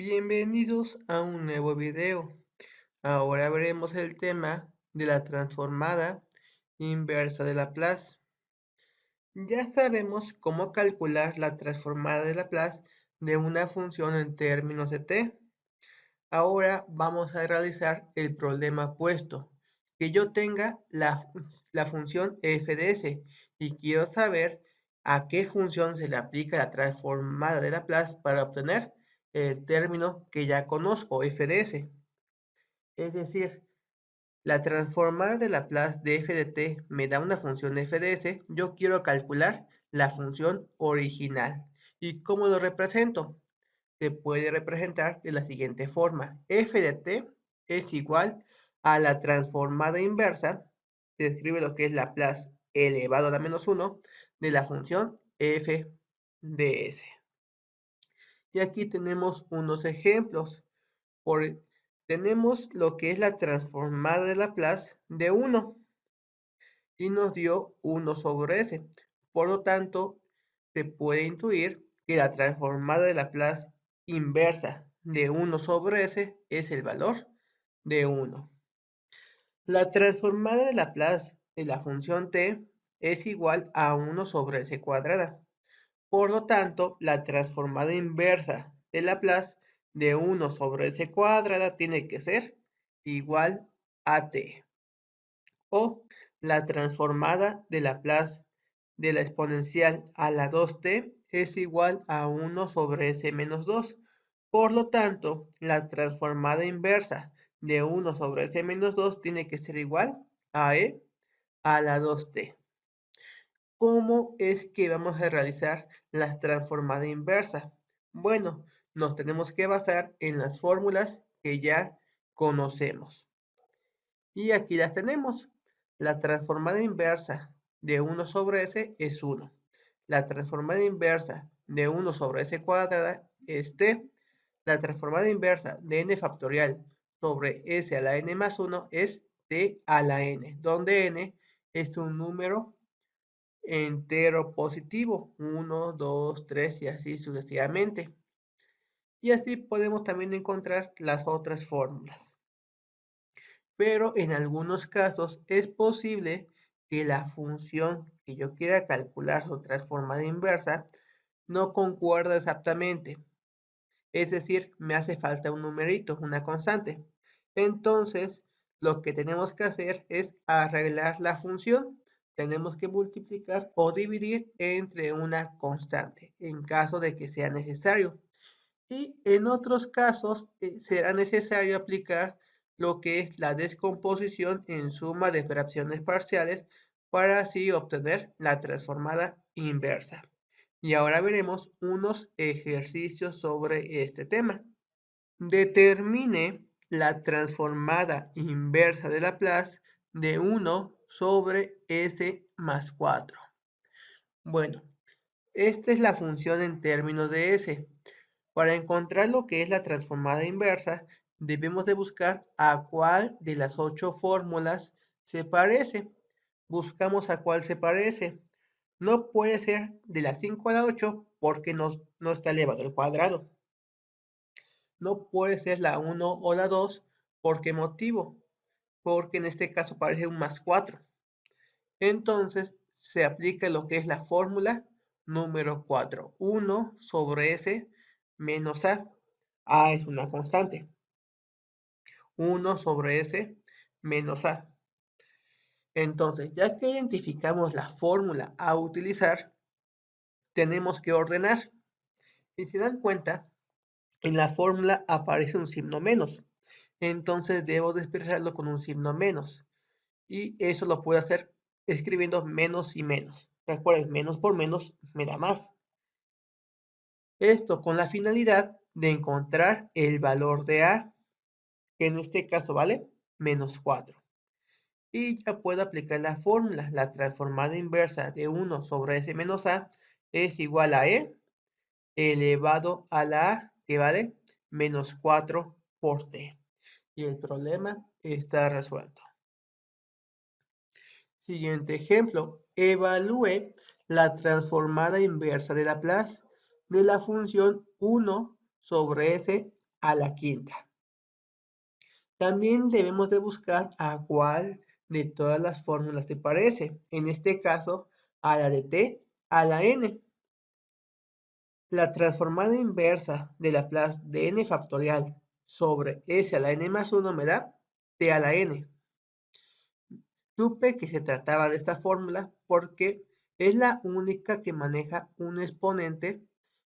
Bienvenidos a un nuevo video. Ahora veremos el tema de la transformada inversa de Laplace. Ya sabemos cómo calcular la transformada de Laplace de una función en términos de t. Ahora vamos a realizar el problema puesto. Que yo tenga la función f de s y quiero saber a qué función se le aplica la transformada de Laplace para obtener el término que ya conozco, f de s. Es decir, la transformada de Laplace de f de t me da una función f de s. Yo quiero calcular la función original. ¿Y cómo lo represento? Se puede representar de la siguiente forma. F de t es igual a la transformada inversa, se escribe lo que es Laplace elevado a la menos 1 de la función f de s. Y aquí tenemos unos ejemplos. Tenemos lo que es la transformada de Laplace de 1 y nos dio 1 sobre s. Por lo tanto, se puede intuir que la transformada de Laplace inversa de 1 sobre s es el valor de 1. La transformada de Laplace de la función t es igual a 1 sobre s cuadrada. Por lo tanto, la transformada inversa de Laplace de 1 sobre s cuadrada tiene que ser igual a t. O la transformada de Laplace de la exponencial a la 2t es igual a 1 sobre s menos 2. Por lo tanto, la transformada inversa de 1 sobre s menos 2 tiene que ser igual a e a la 2t. ¿Cómo es que vamos a realizar la transformada inversa? Bueno, nos tenemos que basar en las fórmulas que ya conocemos. Y aquí las tenemos. La transformada inversa de 1 sobre s es 1. La transformada inversa de 1 sobre s cuadrada es t. La transformada inversa de n factorial sobre s a la n más 1 es t a la n, donde n es un número entero positivo, 1, 2, 3 y así sucesivamente. Y así podemos también encontrar las otras fórmulas. Pero en algunos casos es posible que la función que yo quiera calcular su transformada inversa no concuerda exactamente. Es decir, me hace falta un numerito, una constante. Entonces, lo que tenemos que hacer es arreglar la función. Tenemos que multiplicar o dividir entre una constante, en caso de que sea necesario. Y en otros casos será necesario aplicar lo que es la descomposición en suma de fracciones parciales para así obtener la transformada inversa. Y ahora veremos unos ejercicios sobre este tema. Determine la transformada inversa de Laplace de 1 sobre s más 4. Bueno, esta es la función en términos de s. Para encontrar lo que es la transformada inversa, debemos de buscar a cuál de las 8 fórmulas se parece. Buscamos a cuál se parece. No puede ser de la 5 a la 8 porque no está elevado al cuadrado. No puede ser la 1 o la 2, ¿por qué motivo? Porque en este caso parece un más 4. Entonces se aplica lo que es la fórmula número 4. 1 sobre s menos a. A es una constante. 1 sobre s menos a. Entonces, ya que identificamos la fórmula a utilizar, tenemos que ordenar. Si se dan cuenta, en la fórmula aparece un signo menos. Entonces debo de expresarlo con un signo menos. Y eso lo puedo hacer escribiendo menos y menos. Recuerden, menos por menos me da más. Esto con la finalidad de encontrar el valor de A, que en este caso vale menos 4. Y ya puedo aplicar la fórmula. La transformada inversa de 1 sobre s menos a es igual a e elevado a la a, que vale menos 4 por t. Y el problema está resuelto. Siguiente ejemplo. Evalúe la transformada inversa de Laplace de la función 1 sobre s a la quinta. También debemos de buscar a cuál de todas las fórmulas se parece. En este caso, a la de t a la n. La transformada inversa de Laplace de n factorial sobre s a la n más 1 me da t a la n. Supe que se trataba de esta fórmula porque es la única que maneja un exponente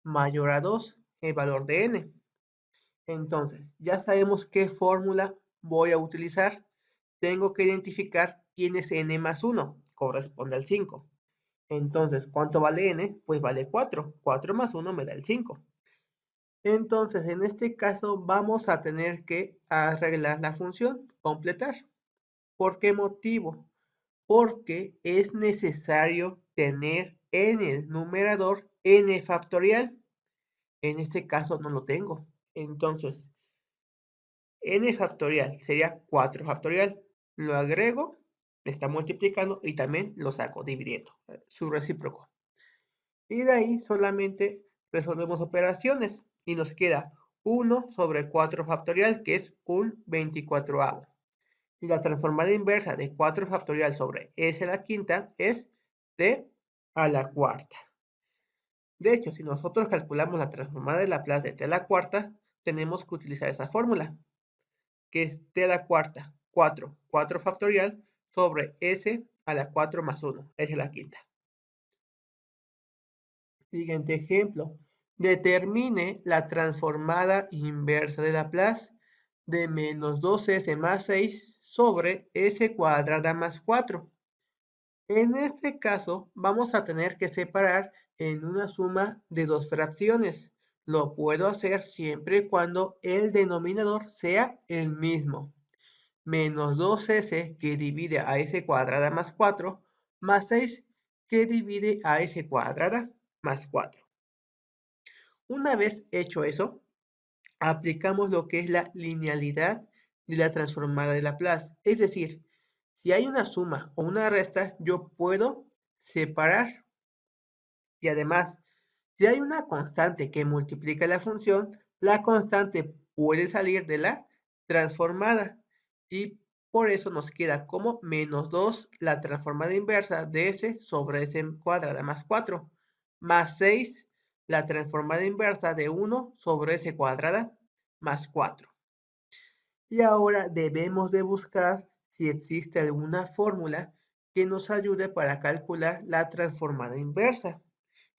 mayor a 2, el valor de n. Entonces, ya sabemos qué fórmula voy a utilizar. Tengo que identificar quién es n más 1, corresponde al 5. Entonces, ¿cuánto vale n? Pues vale 4. 4 más 1 me da el 5. Entonces, en este caso vamos a tener que arreglar la función, completar. ¿Por qué motivo? Porque es necesario tener en el numerador n factorial. En este caso no lo tengo. Entonces, n factorial sería 4 factorial. Lo agrego, me está multiplicando y también lo saco dividiendo, su recíproco. Y de ahí solamente resolvemos operaciones y nos queda 1 sobre 4 factorial, que es un 24avo. Y la transformada inversa de 4 factorial sobre s a la quinta es t a la cuarta. De hecho, si nosotros calculamos la transformada de Laplace de t a la cuarta, tenemos que utilizar esa fórmula, que es t a la cuarta, 4 factorial sobre s a la 4 más 1, s a la quinta. Siguiente ejemplo. Determine la transformada inversa de Laplace de menos 2s más 6 sobre s cuadrada más 4. En este caso, vamos a tener que separar en una suma de dos fracciones. Lo puedo hacer siempre y cuando el denominador sea el mismo. Menos 2s que divide a s cuadrada más 4, más 6 que divide a s cuadrada más 4. Una vez hecho eso, aplicamos lo que es la linealidad de la transformada de Laplace. Es decir, si hay una suma o una resta, yo puedo separar. Y además, si hay una constante que multiplica la función, la constante puede salir de la transformada. Y por eso nos queda como menos 2 la transformada inversa de s sobre s cuadrada más 4, más 6 la transformada inversa de 1 sobre s cuadrada más 4. Y ahora debemos de buscar si existe alguna fórmula que nos ayude para calcular la transformada inversa.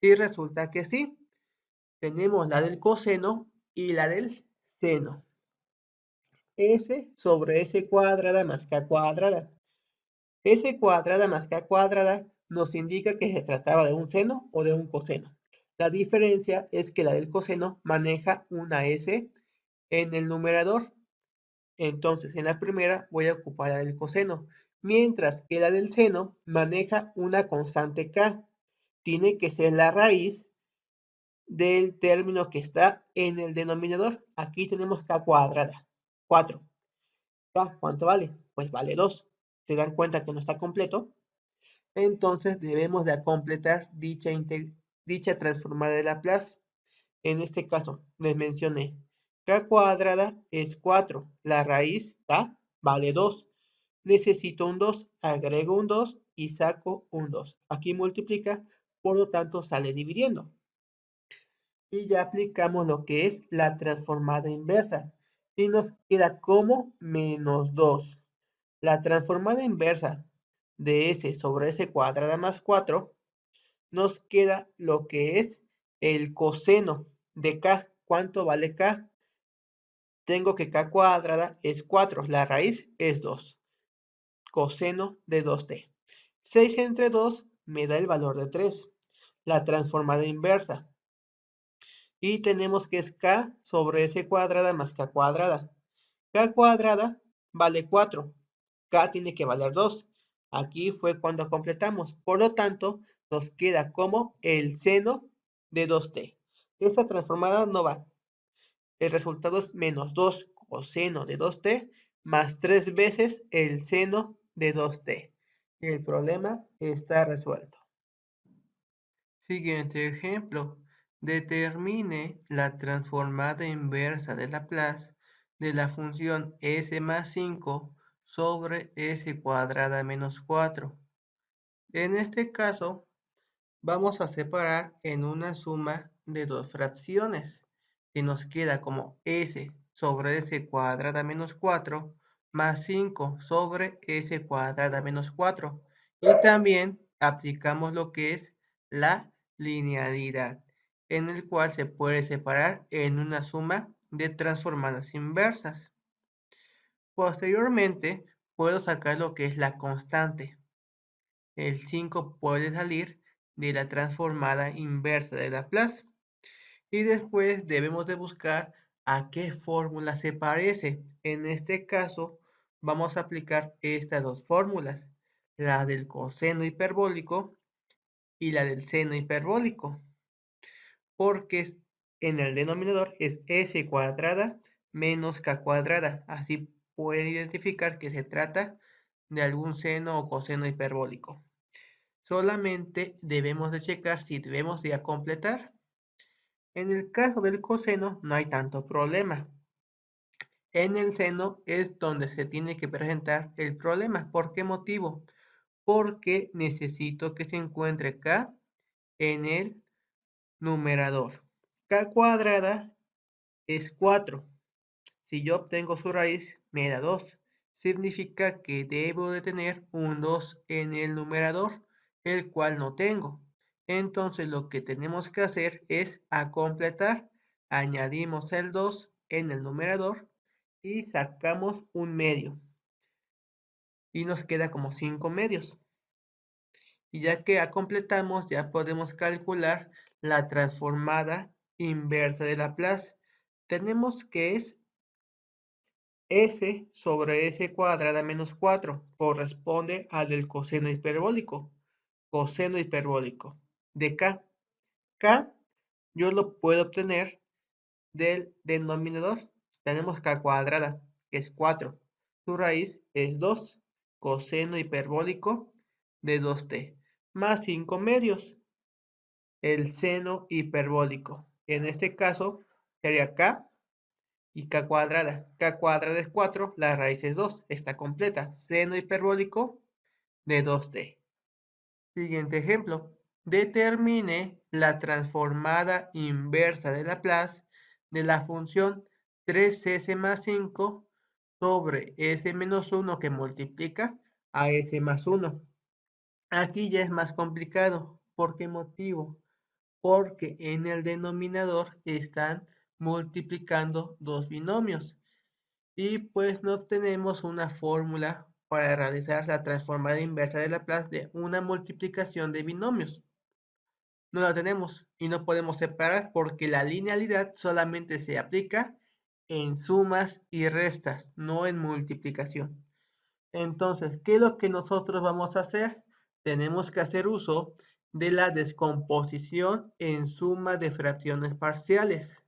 Y resulta que sí, tenemos la del coseno y la del seno. S sobre S cuadrada más K cuadrada. S cuadrada más K cuadrada nos indica que se trataba de un seno o de un coseno. La diferencia es que la del coseno maneja una S en el numerador. Entonces, en la primera voy a ocupar la del coseno, mientras que la del seno maneja una constante K. Tiene que ser la raíz del término que está en el denominador. Aquí tenemos K cuadrada, 4. K, ¿cuánto vale? Pues vale 2. ¿Se dan cuenta que no está completo? Entonces debemos de completar dicha transformada de Laplace. En este caso, les mencioné, K cuadrada es 4. La raíz K vale 2. Necesito un 2, agrego un 2 y saco un 2. Aquí multiplica, por lo tanto sale dividiendo. Y ya aplicamos lo que es la transformada inversa. Y nos queda como menos 2. La transformada inversa de s sobre s cuadrada más 4 nos queda lo que es el coseno de k. ¿Cuánto vale k? Tengo que k cuadrada es 4. La raíz es 2. Coseno de 2t. 6 entre 2 me da el valor de 3. La transformada inversa. Y tenemos que es k sobre s cuadrada más k cuadrada. K cuadrada vale 4. K tiene que valer 2. Aquí fue cuando completamos. Por lo tanto, nos queda como el seno de 2t. Esta transformada no va. El resultado es menos 2 coseno de 2t más 3 veces el seno de 2t. El problema está resuelto. Siguiente ejemplo. Determine la transformada inversa de Laplace de la función s más 5 sobre s cuadrada menos 4. En este caso, vamos a separar en una suma de dos fracciones, que nos queda como s sobre s cuadrada menos 4 más 5 sobre s cuadrada menos 4. Y también aplicamos lo que es la linealidad, en el cual se puede separar en una suma de transformadas inversas. Posteriormente, puedo sacar lo que es la constante. El 5 puede salir de la transformada inversa de Laplace. Y después debemos de buscar a qué fórmula se parece. En este caso, vamos a aplicar estas dos fórmulas, la del coseno hiperbólico y la del seno hiperbólico, porque en el denominador es s cuadrada menos k cuadrada. Así pueden identificar que se trata de algún seno o coseno hiperbólico. Solamente debemos de checar si debemos de completar. En el caso del coseno no hay tanto problema. En el seno es donde se tiene que presentar el problema. ¿Por qué motivo? Porque necesito que se encuentre k en el numerador. K cuadrada es 4. Si yo obtengo su raíz, me da 2. Significa que debo de tener un 2 en el numerador, el cual no tengo. Entonces lo que tenemos que hacer es a completar. Añadimos el 2 en el numerador y sacamos un medio. Y nos queda como 5 medios. Y ya que completamos, ya podemos calcular la transformada inversa de Laplace. Tenemos que es s sobre s cuadrada menos 4 corresponde al del coseno hiperbólico. Coseno hiperbólico de k. K yo lo puedo obtener del denominador. Tenemos k cuadrada, que es 4. Su raíz es 2. Coseno hiperbólico de 2t. Más 5 medios. El seno hiperbólico. En este caso sería k y k cuadrada. K cuadrada es 4, la raíz es 2, está completa. Seno hiperbólico de 2t. Siguiente ejemplo. Determine la transformada inversa de Laplace de la función 3s más 5 sobre s menos 1 que multiplica a s más 1. Aquí ya es más complicado. ¿Por qué motivo? Porque en el denominador están multiplicando dos binomios y pues no obtenemos una fórmula para realizar la transformada inversa de Laplace de una multiplicación de binomios. No la tenemos y no podemos separar porque la linealidad solamente se aplica en sumas y restas, no en multiplicación. Entonces, ¿qué es lo que nosotros vamos a hacer? Tenemos que hacer uso de la descomposición en suma de fracciones parciales.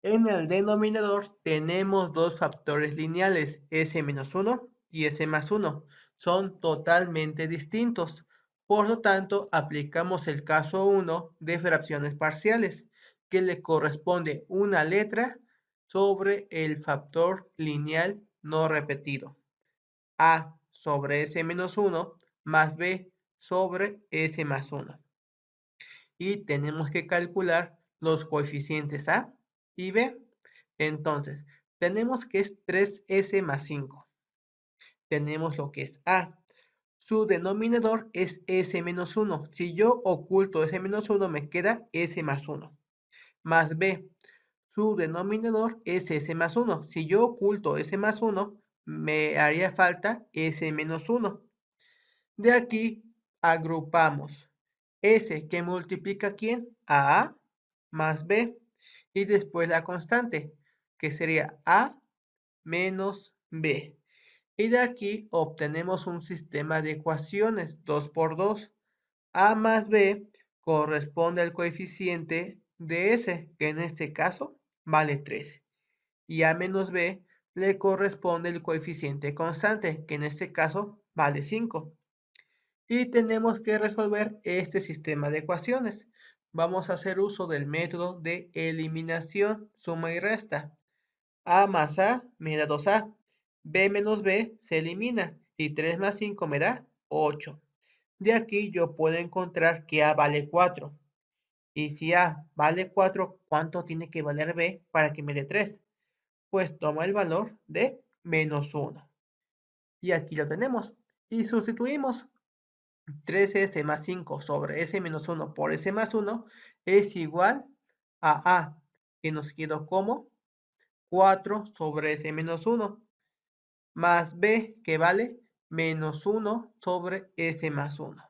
En el denominador tenemos dos factores lineales, s-1 y s más 1. Son totalmente distintos. Por lo tanto, aplicamos el caso 1 de fracciones parciales, que le corresponde una letra sobre el factor lineal no repetido. A sobre s menos 1 más b sobre s más 1. Y tenemos que calcular los coeficientes a y b. Entonces, tenemos que es 3s más 5. Tenemos lo que es a. Su denominador es s menos 1. Si yo oculto s menos 1, me queda s más 1. Más b. Su denominador es s más 1. Si yo oculto s más 1, me haría falta s menos 1. De aquí agrupamos S que multiplica ¿quién? A A más B. Y después la constante, que sería A menos B. Y de aquí obtenemos un sistema de ecuaciones 2 por 2. A más B corresponde al coeficiente de S, que en este caso vale 3. Y A menos B le corresponde el coeficiente constante, que en este caso vale 5. Y tenemos que resolver este sistema de ecuaciones. vamos a hacer uso del método de eliminación, suma y resta. A más A me da 2A, B menos B se elimina y 3 más 5 me da 8. De aquí yo puedo encontrar que A vale 4. Y si A vale 4, ¿cuánto tiene que valer B para que me dé 3? Pues toma el valor de menos 1. Y aquí lo tenemos. Y sustituimos 3S más 5 sobre S menos 1 por S más 1 es igual a A, que nos quedó como 4 sobre S menos 1, más B, que vale menos 1 sobre S más 1.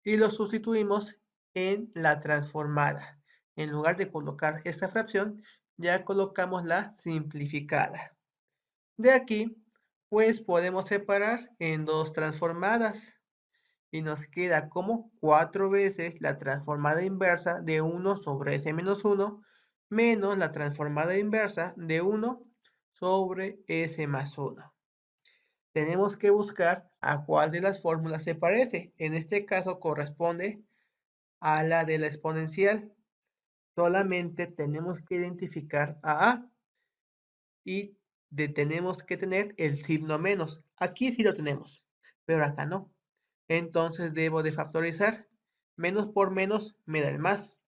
Y lo sustituimos en la transformada. En lugar de colocar esta fracción, ya colocamos la simplificada. De aquí, pues podemos separar en dos transformadas. Y nos queda como 4 veces la transformada inversa de 1 sobre S menos 1 menos la transformada inversa de 1 sobre S más 1. Tenemos que buscar a cuál de las fórmulas se parece. En este caso corresponde a la de la exponencial. Solamente tenemos que identificar a A y tenemos que tener el signo menos. Aquí sí lo tenemos, pero acá no. Entonces debo de factorizar. Menos por menos me da el más.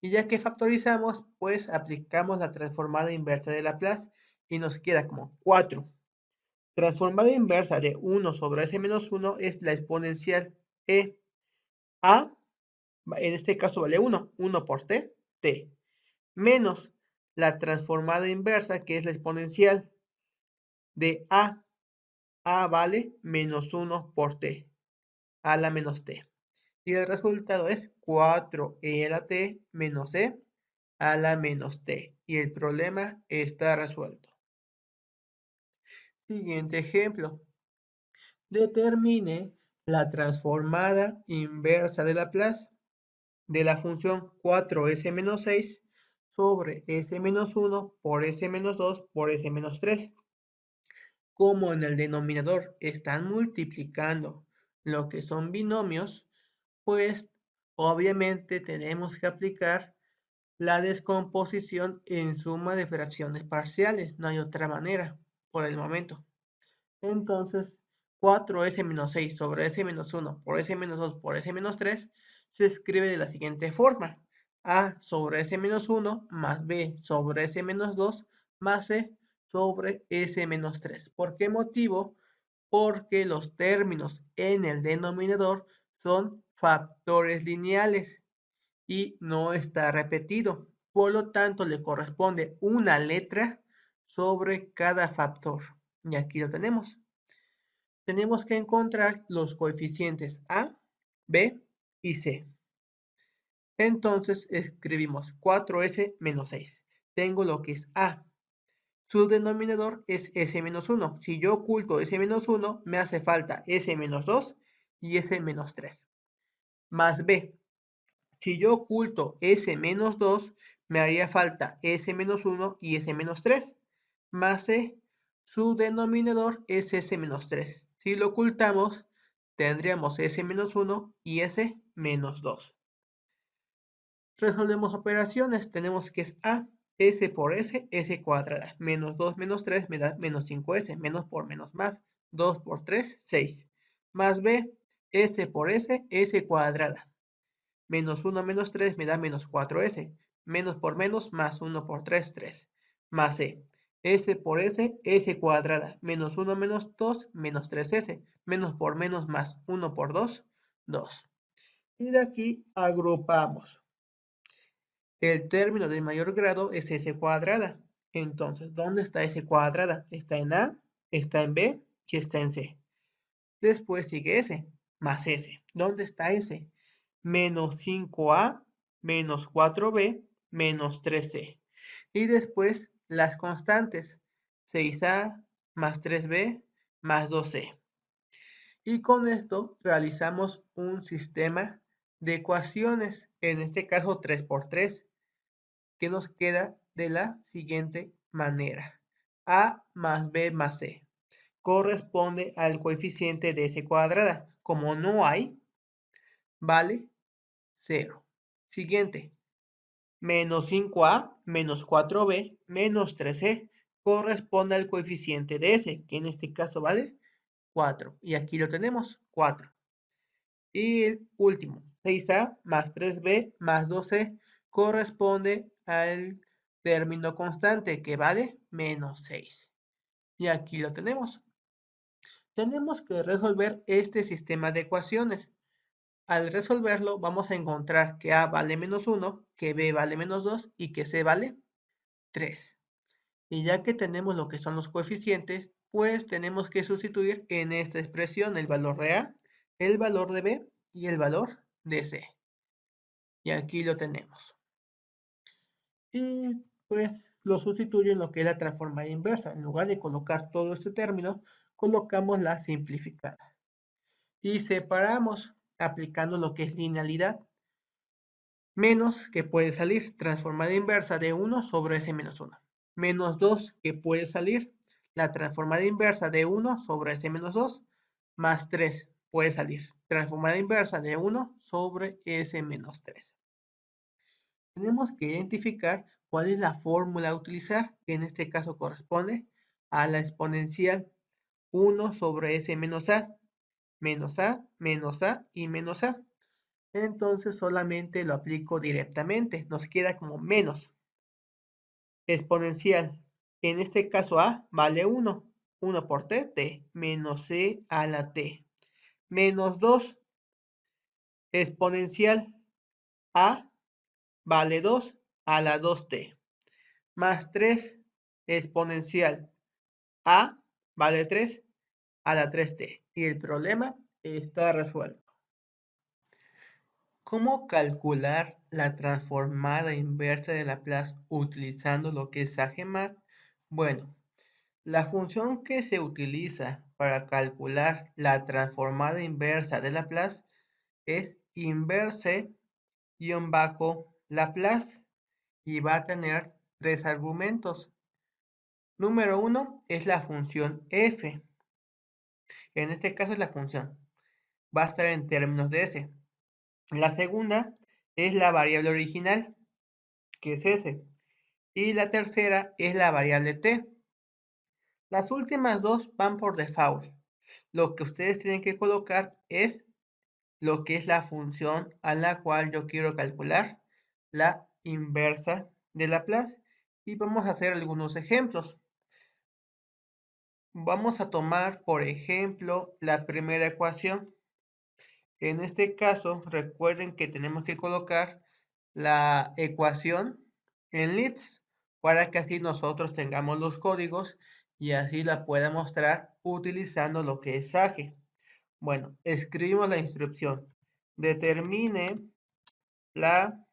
Y ya que factorizamos, pues aplicamos la transformada inversa de Laplace y nos queda como 4. Transformada inversa de 1 sobre S menos 1 es la exponencial E. A, en este caso vale 1. 1 por T, T. Menos la transformada inversa, que es la exponencial de A. A vale menos 1 por T, a la menos T. Y el resultado es 4e a la T menos E a la menos T. Y el problema está resuelto. Siguiente ejemplo. Determine la transformada inversa de Laplace de la función 4s menos 6 sobre s menos 1 por s menos 2 por s menos 3. Como en el denominador están multiplicando lo que son binomios, pues obviamente tenemos que aplicar la descomposición en suma de fracciones parciales. No hay otra manera por el momento. Entonces, 4s menos 6 sobre s menos 1 por s menos 2 por s menos 3 se escribe de la siguiente forma. A sobre s menos 1 más b sobre s menos 2 más c sobre s menos 3. ¿Por qué motivo? Porque los términos en el denominador son factores lineales y no está repetido. Por lo tanto, le corresponde una letra sobre cada factor. Y aquí lo tenemos. Tenemos que encontrar los coeficientes A, B y C. Entonces escribimos 4S menos 6. Tengo lo que es A. Su denominador es S menos 1. Si yo oculto S menos 1, me hace falta S menos 2 y S menos 3. Más B. Si yo oculto S menos 2, me haría falta S menos 1 y S menos 3. Más C. Su denominador es S menos 3. Si lo ocultamos, tendríamos S menos 1 y S menos 2. Resolvemos operaciones. Tenemos que es A, S por S, S cuadrada. Menos 2 menos 3 me da menos 5S. Menos por menos más. 2 por 3, 6. Más B, S por S, S cuadrada. Menos 1 menos 3 me da menos 4S. Menos por menos más 1 por 3, 3. Más C. S por S, S cuadrada. Menos 1 menos 2, menos 3S. Menos por menos más 1 por 2, 2. Y de aquí agrupamos. El término de mayor grado es S cuadrada. Entonces, ¿dónde está S cuadrada? Está en A, está en B y está en C. Después sigue S, más S. ¿Dónde está S? Menos 5A, menos 4B, menos 3C. Y después las constantes, 6A, más 3B, más 2C. Y con esto realizamos un sistema de ecuaciones, en este caso 3 por 3, que nos queda de la siguiente manera. A más B más C corresponde al coeficiente de S cuadrada. Como no hay, vale 0. Siguiente. menos 5a menos 4b menos 3c corresponde al coeficiente de S, que en este caso vale 4. Y aquí lo tenemos, 4. Y el último, 6a más 3b más 2c corresponde al término constante, que vale menos 6. Y aquí lo tenemos. Tenemos que resolver este sistema de ecuaciones. Al resolverlo, vamos a encontrar que a vale menos 1, que b vale menos 2 y que c vale 3. Y ya que tenemos lo que son los coeficientes, pues tenemos que sustituir en esta expresión el valor de a, el valor de b y el valor de c. Y aquí lo tenemos. Y pues lo sustituyo en lo que es la transformada inversa. En lugar de colocar todo este término, colocamos la simplificada. Y separamos aplicando lo que es linealidad. Menos, que puede salir, transformada inversa de 1 sobre S menos 1. Menos 2, que puede salir, la transformada inversa de 1 sobre S menos 2. Más 3, puede salir, transformada inversa de 1 sobre S menos 3. Tenemos que identificar cuál es la fórmula a utilizar, que en este caso corresponde a la exponencial 1 sobre S menos A, menos A, menos A y menos A. Entonces solamente lo aplico directamente. Nos queda como menos exponencial. En este caso a vale 1. 1 por t, menos c a la t. Menos 2 exponencial a vale 2 a la 2t. Más 3 exponencial a vale 3 a la 3t. Y el problema está resuelto. ¿Cómo calcular la transformada inversa de Laplace utilizando lo que es AGMAT? Bueno, la función que se utiliza para calcular la transformada inversa de Laplace es inverse-Laplace y va a tener tres argumentos. Número 1 es la función f. En este caso es la función. Va a estar en términos de s. La segunda es la variable original, que es S. Y la tercera es la variable T. Las últimas dos van por default. Lo que ustedes tienen que colocar es lo que es la función a la cual yo quiero calcular la inversa de Laplace. Y vamos a hacer algunos ejemplos. Vamos a tomar, por ejemplo, la primera ecuación. En este caso, recuerden que tenemos que colocar la ecuación en Lisp para que así nosotros tengamos los códigos y así la pueda mostrar utilizando lo que es Sage. Bueno, escribimos la instrucción. Determine la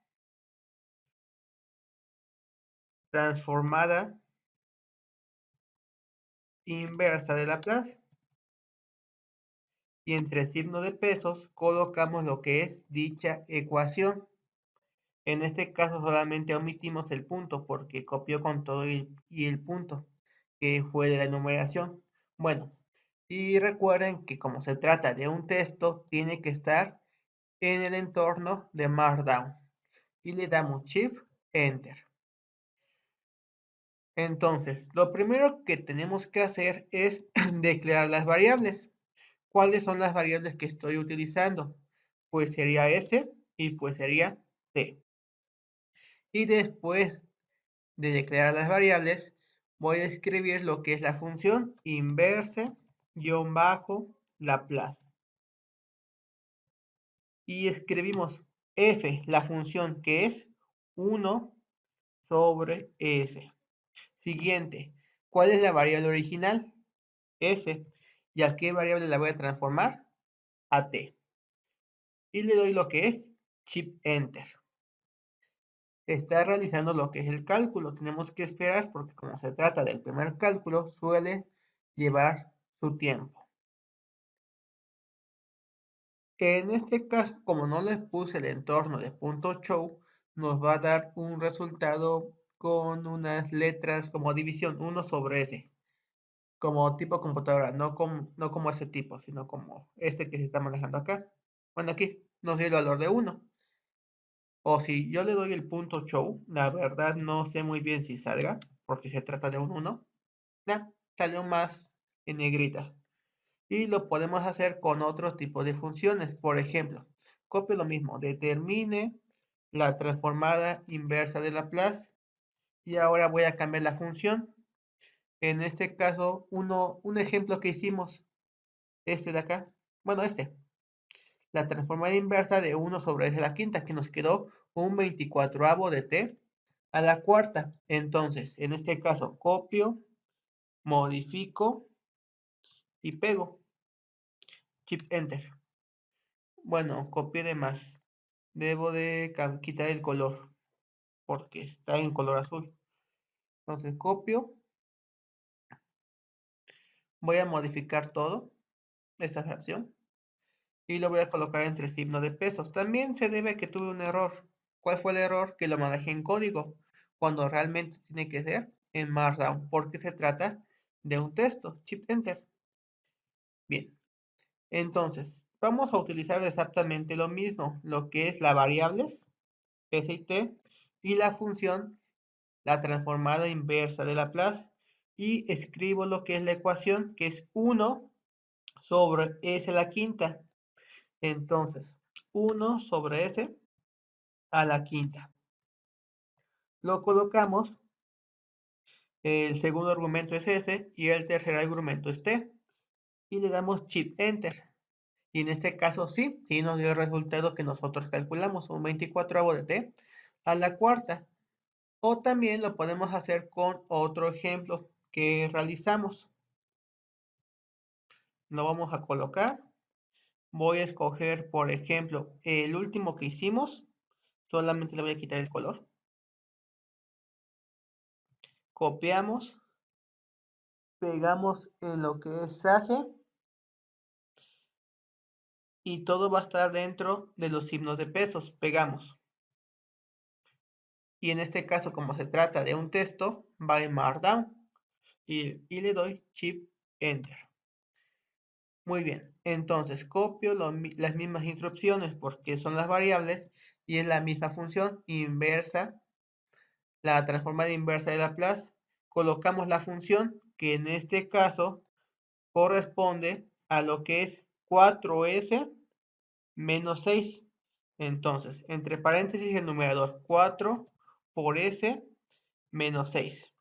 transformada inversa de Laplace y entre signo de pesos colocamos lo que es dicha ecuación. En este caso solamente omitimos el punto porque copió con todo y el punto que fue de la numeración. Bueno, y recuerden que como se trata de un texto, tiene que estar en el entorno de Markdown. Y le damos Shift Enter. Entonces, lo primero que tenemos que hacer es declarar las variables. ¿Cuáles son las variables que estoy utilizando? Pues sería S y pues sería T. Y después de declarar las variables, voy a escribir lo que es la función inverse-Laplace. Y escribimos f, la función que es 1 sobre s. Siguiente, ¿cuál es la variable original? S. ¿Y a qué variable la voy a transformar? A t. Y le doy lo que es Shift Enter. Está realizando lo que es el cálculo. Tenemos que esperar porque como se trata del primer cálculo, suele llevar su tiempo. En este caso, como no les puse el entorno de .show, nos va a dar un resultado con unas letras como división 1 sobre S. Como tipo computadora, no como ese tipo, sino como este que se está manejando acá. Bueno, aquí nos dio el valor de 1. O si yo le doy el punto show, la verdad no sé muy bien si salga, porque se trata de un 1. Ya, salió más en negrita. Y lo podemos hacer con otro tipo de funciones. Por ejemplo, copio lo mismo, determine la transformada inversa de Laplace. Y ahora voy a cambiar la función. En este caso, un ejemplo que hicimos, este de acá, bueno, la transformada inversa de 1 sobre s a la quinta, que nos quedó un 24avo de t a la cuarta. Entonces, en este caso, copio, modifico y pego. Shift Enter. Bueno, copié de más. Debo de quitar el color, porque está en color azul. Entonces, copio. Voy a modificar todo, esta fracción. Y lo voy a colocar entre signo de pesos. También se debe a que tuve un error. ¿Cuál fue el error? Que lo manejé en código, cuando realmente tiene que ser en Markdown, porque se trata de un texto. Shift Enter. Bien, entonces vamos a utilizar exactamente lo mismo, lo que es la variables, S y T, y la función, la transformada inversa de Laplace, y escribo lo que es la ecuación, que es 1 sobre S a la quinta. Entonces, 1 sobre S a la quinta. Lo colocamos, el segundo argumento es S y el tercer argumento es T. Y le damos Shift Enter. Y en este caso sí nos dio el resultado que nosotros calculamos, un 24avo de T a la cuarta. O también lo podemos hacer con otro ejemplo que realizamos. Lo vamos a colocar. Voy a escoger, por ejemplo, el último que hicimos. Solamente le voy a quitar el color. Copiamos. Pegamos en lo que es Sage. Y todo va a estar dentro de los signos de pesos. Pegamos. Y en este caso, como se trata de un texto, va en Markdown. Y le doy Shift Enter. Muy bien, entonces copio las mismas instrucciones porque son las variables y es la misma función inversa, la transformada inversa de Laplace. Colocamos la función que en este caso corresponde a lo que es 4s menos 6. Entonces, entre paréntesis el numerador 4 por s menos 6.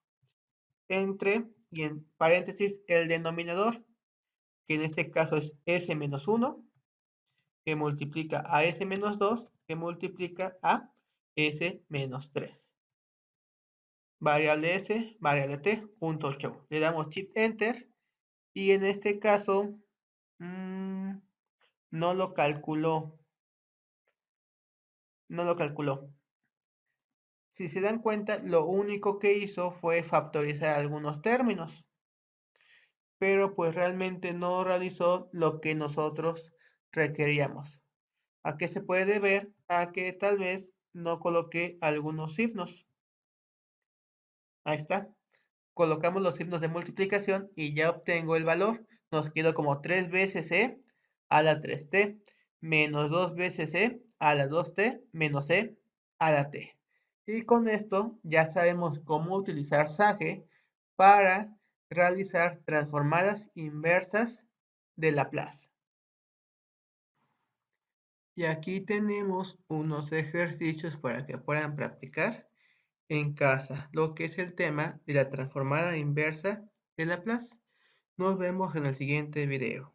Entre y en paréntesis el denominador, que en este caso es s menos 1, que multiplica a s menos 2, que multiplica a s menos 3. Variable s, variable t, punto show. Le damos Shift Enter y en este caso no lo calculó. No lo calculó. Si se dan cuenta, lo único que hizo fue factorizar algunos términos, pero pues realmente no realizó lo que nosotros requeríamos. ¿A qué se puede deber? A que tal vez no coloqué algunos signos. Ahí está. Colocamos los signos de multiplicación y ya obtengo el valor. Nos quedó como 3 veces e a la 3t menos 2 veces e a la 2t menos e a la t. Y con esto ya sabemos cómo utilizar Sage para realizar transformadas inversas de Laplace. Y aquí tenemos unos ejercicios para que puedan practicar en casa lo que es el tema de la transformada inversa de Laplace. Nos vemos en el siguiente video.